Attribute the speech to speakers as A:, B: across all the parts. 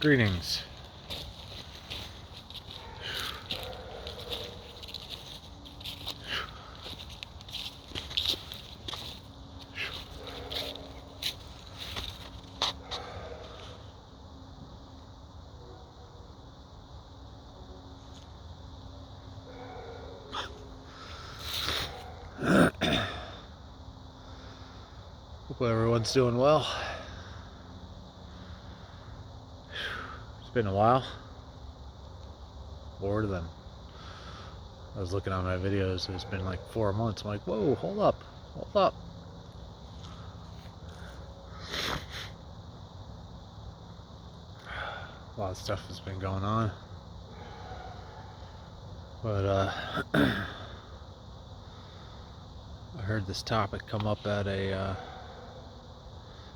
A: Greetings. Hope everyone's doing well. It's been a while. More than I was looking on my videos. It's been like 4 months. I'm like, whoa, hold up. A lot of stuff has been going on. But I heard this topic come up at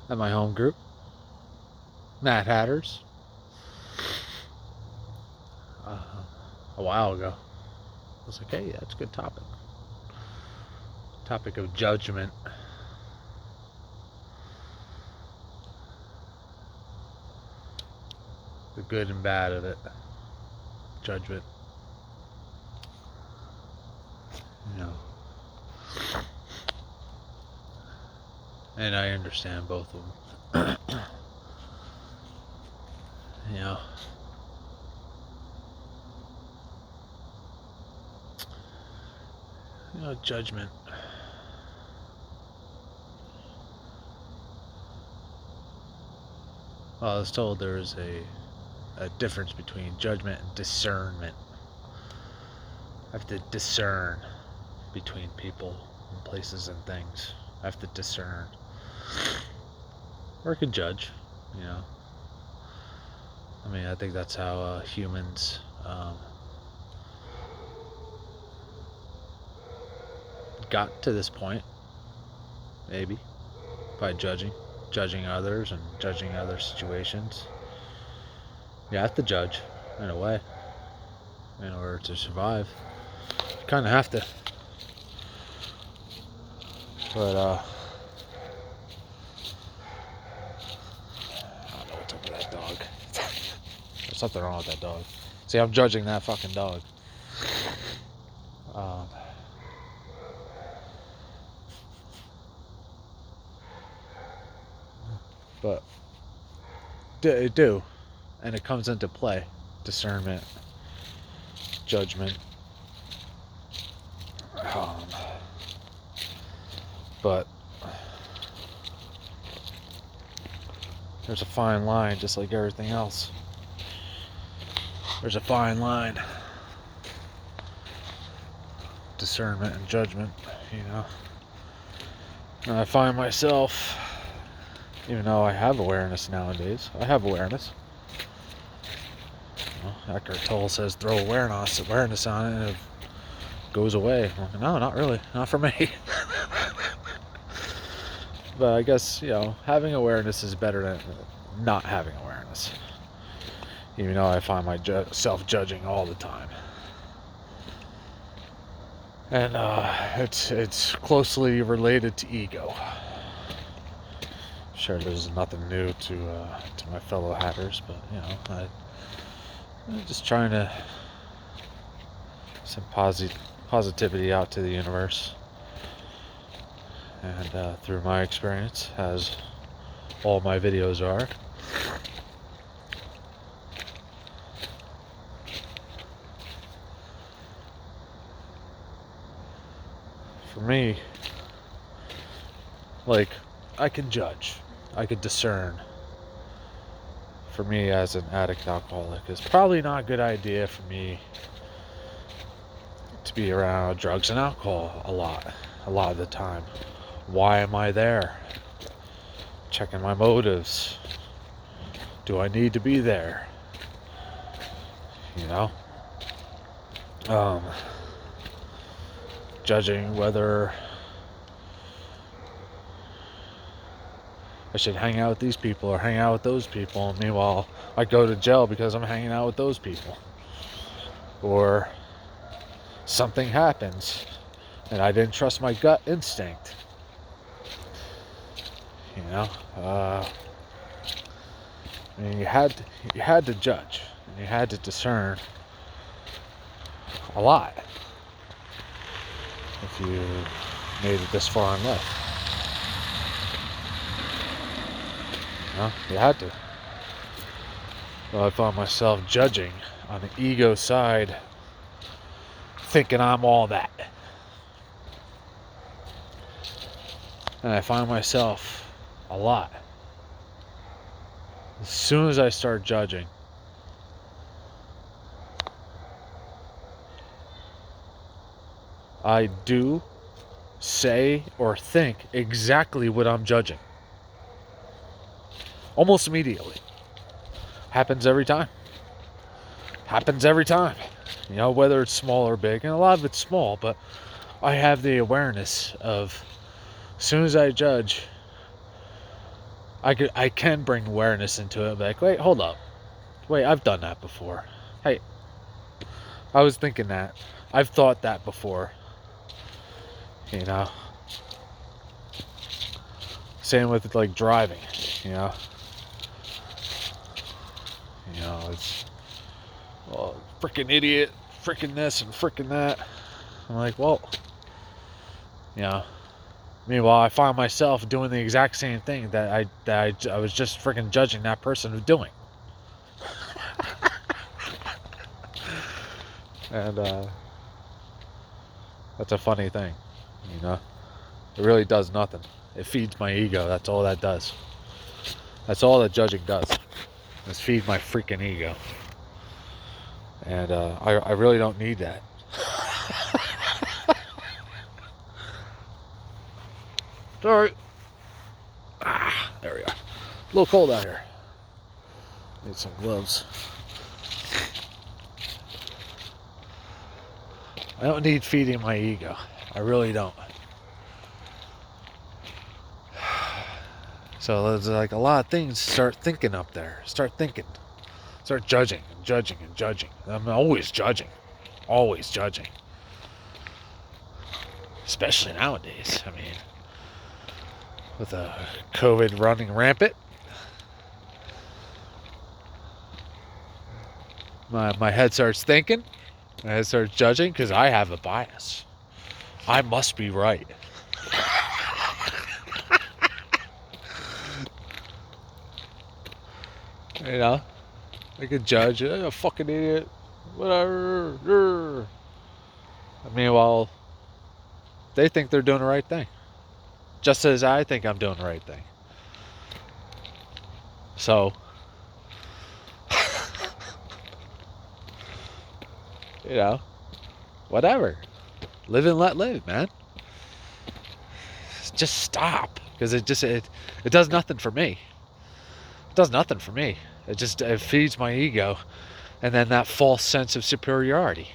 A: my home group, Mad Hatters, a while ago. I was like, hey, that's a good topic. Topic of judgment. The good and bad of it. Judgment. You know. And I understand both of them. You know. Judgment. Well, I was told there is a difference between judgment and discernment. I have to discern between people and places and things. I have to discern. Or I can judge, you know. I mean, I think that's how humans got to this point, maybe, by judging others and judging other situations. You have to judge, in a way, in order to survive. You kind of have to. But, I don't know what's up with that dog. There's something wrong with that dog. See, I'm judging that fucking dog. But I do, and it comes into play. Discernment, judgment. But there's a fine line, just like everything else. There's a fine line. Discernment and judgment, you know. And I find myself, even though I have awareness nowadays, I have awareness. Eckhart Tolle says throw awareness on it and it goes away. I'm like, no, not really, not for me. But I guess, having awareness is better than not having awareness. Even though I find myself judging all the time. And it's closely related to ego. Sure, there's nothing new to my fellow hatters, but I'm just trying to send positivity out to the universe, and through my experience, as all my videos are. For me, like, I can judge, I could discern. For me, as an addict alcoholic, it's probably not a good idea for me to be around drugs and alcohol a lot of the time. Why am I there? Checking my motives. Do I need to be there? Judging whether I should hang out with these people or hang out with those people. Meanwhile, I go to jail because I'm hanging out with those people. Or something happens and I didn't trust my gut instinct. I mean, you had to judge, and you had to discern a lot if you made it this far in life. You had to. Well, I found myself judging on the ego side, thinking I'm all that. And I find myself a lot. As soon as I start judging, I do, say, or think exactly what I'm judging. Almost immediately. Happens every time. Happens every time. You know, whether it's small or big. And a lot of it's small, but I have the awareness of, as soon as I judge, I can bring awareness into it. Like, wait, hold up. Wait, I've done that before. Hey, I was thinking that. I've thought that before. You know. Same with like driving. You know. You know, it's, well, freaking idiot, freaking this and freaking that. I'm like, well, you know. Meanwhile, I find myself doing the exact same thing that I was just freaking judging that person for doing. And that's a funny thing, you know. It really does nothing. It feeds my ego. That's all that does. That's all that judging does. Is feed my freaking ego. And I really don't need that. Sorry. There we are. A little cold out here. Need some gloves. I don't need feeding my ego. I really don't. So there's like a lot of things to start thinking up there. Start thinking. Start judging and judging and judging. I'm always judging. Always judging. Especially nowadays. I mean, with COVID running rampant. My head starts thinking. My head starts judging because I have a bias. I must be right. You know? I could judge. A fucking idiot. Whatever. Meanwhile, they think they're doing the right thing. Just as I think I'm doing the right thing. So, you know, whatever. Live and let live, man. Just stop. Because it does nothing for me. It does nothing for me. It feeds my ego. And then that false sense of superiority.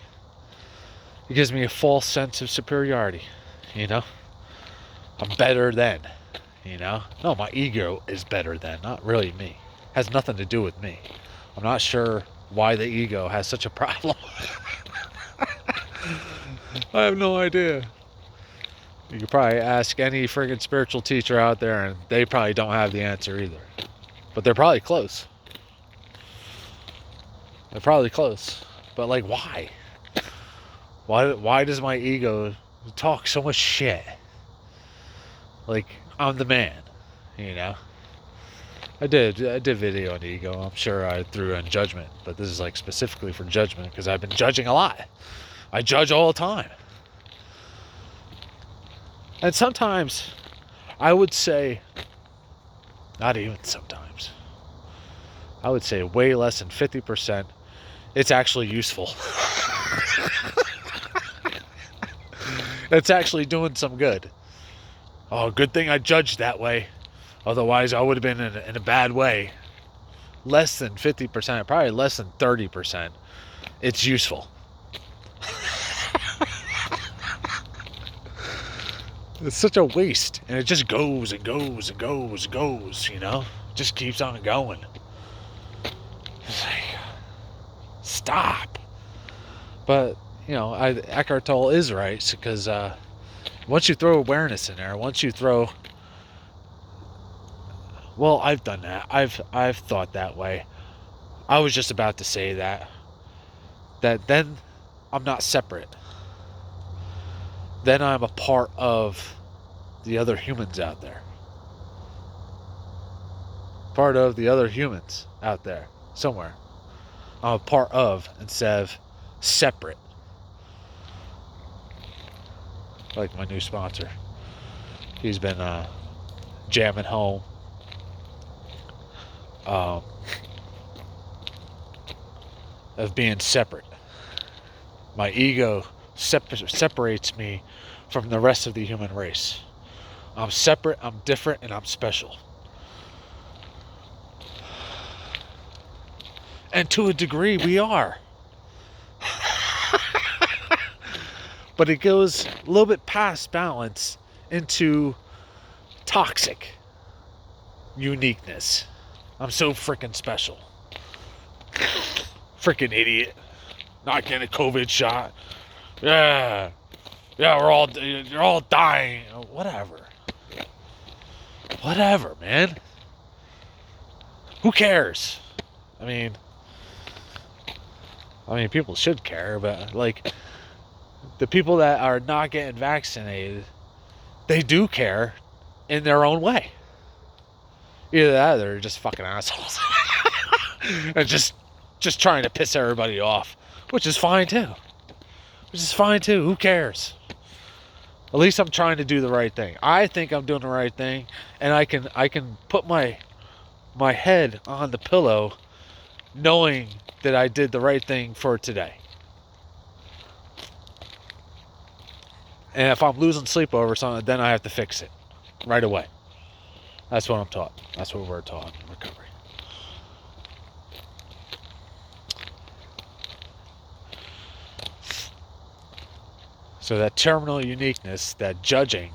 A: It gives me a false sense of superiority. You know? I'm better than. You know? No, my ego is better than. Not really me. Has nothing to do with me. I'm not sure why the ego has such a problem. I have no idea. You could probably ask any friggin' spiritual teacher out there and they probably don't have the answer either. But they're probably close. They're probably close. But like, why? Why does my ego talk so much shit? Like, I'm the man, you know? I did video on ego. I'm sure I threw in Judgment, but this is like specifically for Judgment because I've been judging a lot. I judge all the time. And sometimes, I would say, not even sometimes, I would say way less than 50%, it's actually useful. It's actually doing some good. Oh, good thing I judged that way. Otherwise, I would have been in a bad way. Less than 50%, probably less than 30%. It's useful. It's such a waste. And it just goes and goes and goes and goes, you know? It just keeps on going. It's like, stop. But, you know, Eckhart Tolle is right, because once you throw awareness in there, once you throw Well, I've done that. I've thought that way. I was just about to say that. That then I'm not separate. Then I'm a part of the other humans out there. Part of the other humans out there somewhere. I'm a part of instead of separate. Like my new sponsor. He's been jamming home. Of being separate. My ego separates me from the rest of the human race. I'm separate, I'm different, and I'm special. And to a degree, we are. But it goes a little bit past balance into toxic uniqueness. I'm so freaking special. Freaking idiot. Not getting a COVID shot. Yeah, you're all dying. Whatever, man. Who cares? I mean, people should care, but like the people that are not getting vaccinated, they do care in their own way. Either that, or they're just fucking assholes, and just trying to piss everybody off, which is fine too. Who cares? At least I'm trying to do the right thing. I think I'm doing the right thing, and I can put my head on the pillow knowing that I did the right thing for today. And if I'm losing sleep over something, then I have to fix it right away. That's what I'm taught. That's what we're taught in recovery. So that terminal uniqueness, that judging,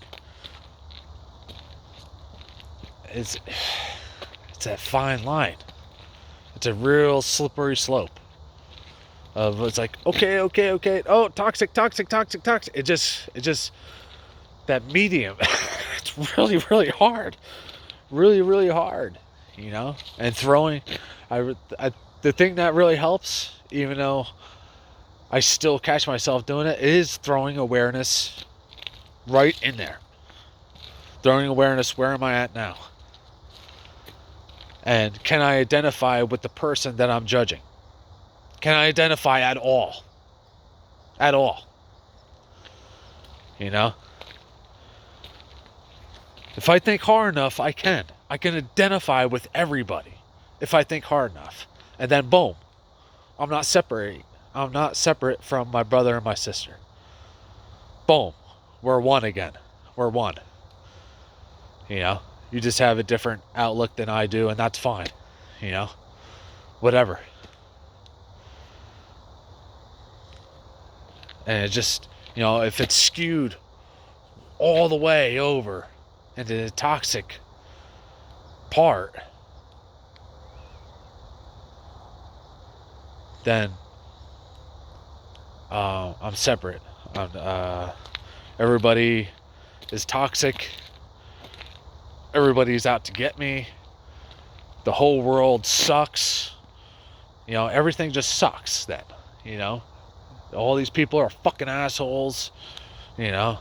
A: it's that fine line. It's a real slippery slope. It's like, okay. Oh, toxic. It just that medium. It's really hard. Really hard, you know? And throwing, the thing that really helps, even though I still catch myself doing it, is throwing awareness right in there. Throwing awareness, where am I at now? And can I identify with the person that I'm judging? Can I identify at all? At all. You know? If I think hard enough, I can. I can identify with everybody if I think hard enough. And then boom, I'm not separate from my brother and my sister. Boom, we're one again. We're one. You know, you just have a different outlook than I do, and that's fine. You know, whatever. And it just, you know, if it's skewed all the way over into the toxic part, then I'm separate. Everybody is toxic. Everybody's out to get me. The whole world sucks. You know, everything just sucks then, you know. All these people are fucking assholes, you know.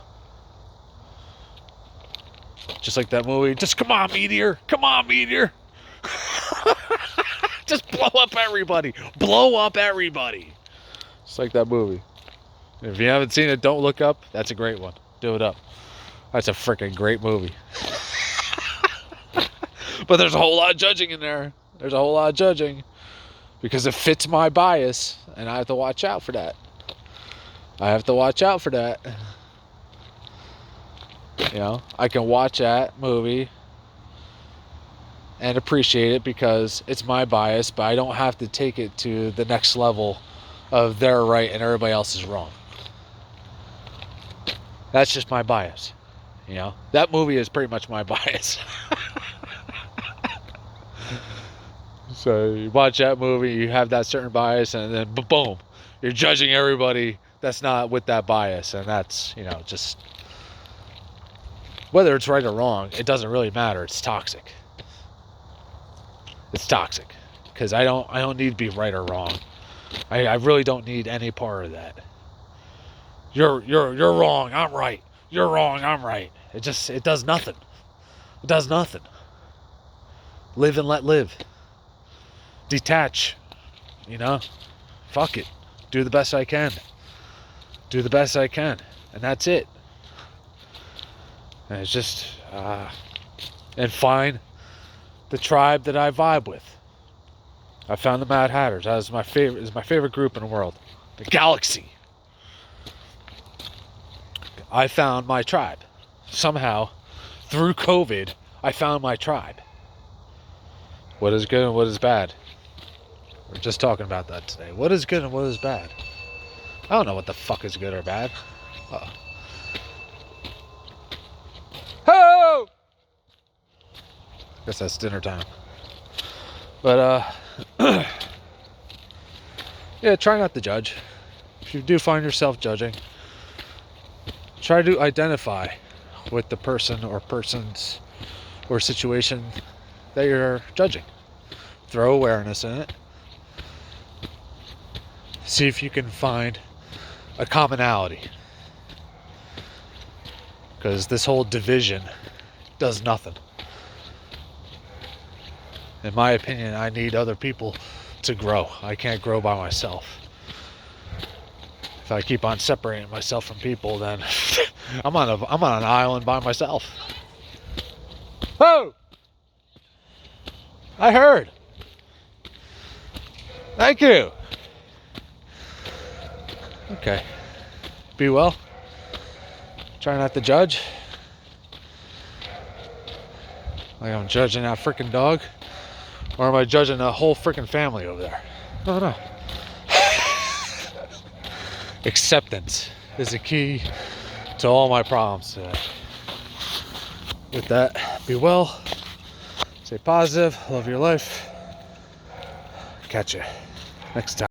A: Just like that movie. Just come on, meteor. Just blow up everybody. Just like that movie. If you haven't seen it, don't look up. That's a great one. Do it up. That's a freaking great movie. But there's a whole lot of judging in there. Because it fits my bias, and I have to watch out for that. You know, I can watch that movie and appreciate it because it's my bias, but I don't have to take it to the next level of they're right and everybody else is wrong. That's just my bias. You know, that movie is pretty much my bias. So you watch that movie, you have that certain bias, and then boom, you're judging everybody that's not with that bias, and that's, you know, just whether it's right or wrong, it doesn't really matter. It's toxic. It's toxic. Because I don't need to be right or wrong. I really don't need any part of that. You're wrong, I'm right. You're wrong, I'm right. It does nothing. It does nothing. Live and let live. Detach. You know? Fuck it. Do the best I can. Do the best I can. And that's it. And it's just and find the tribe that I vibe with. I found the Mad Hatters. That is my favorite group in the world. The galaxy. I found my tribe. Somehow, through COVID, I found my tribe. What is good and what is bad? We're just talking about that today. What is good and what is bad? I don't know what the fuck is good or bad. Uh-oh. Oh! Guess that's dinner time. But, yeah, try not to judge. If you do find yourself judging, try to identify with the person or persons or situation that you're judging. Throw awareness in it. See if you can find a commonality. Because this whole division does nothing. In my opinion, I need other people to grow. I can't grow by myself. If I keep on separating myself from people, then I'm on an island by myself. Oh! I heard. Thank you. Okay. Be well. Try not to judge. Like I'm judging that freaking dog. Or am I judging the whole freaking family over there? I don't know. Acceptance is the key to all my problems today. With that, be well. Stay positive. Love your life. Catch you next time.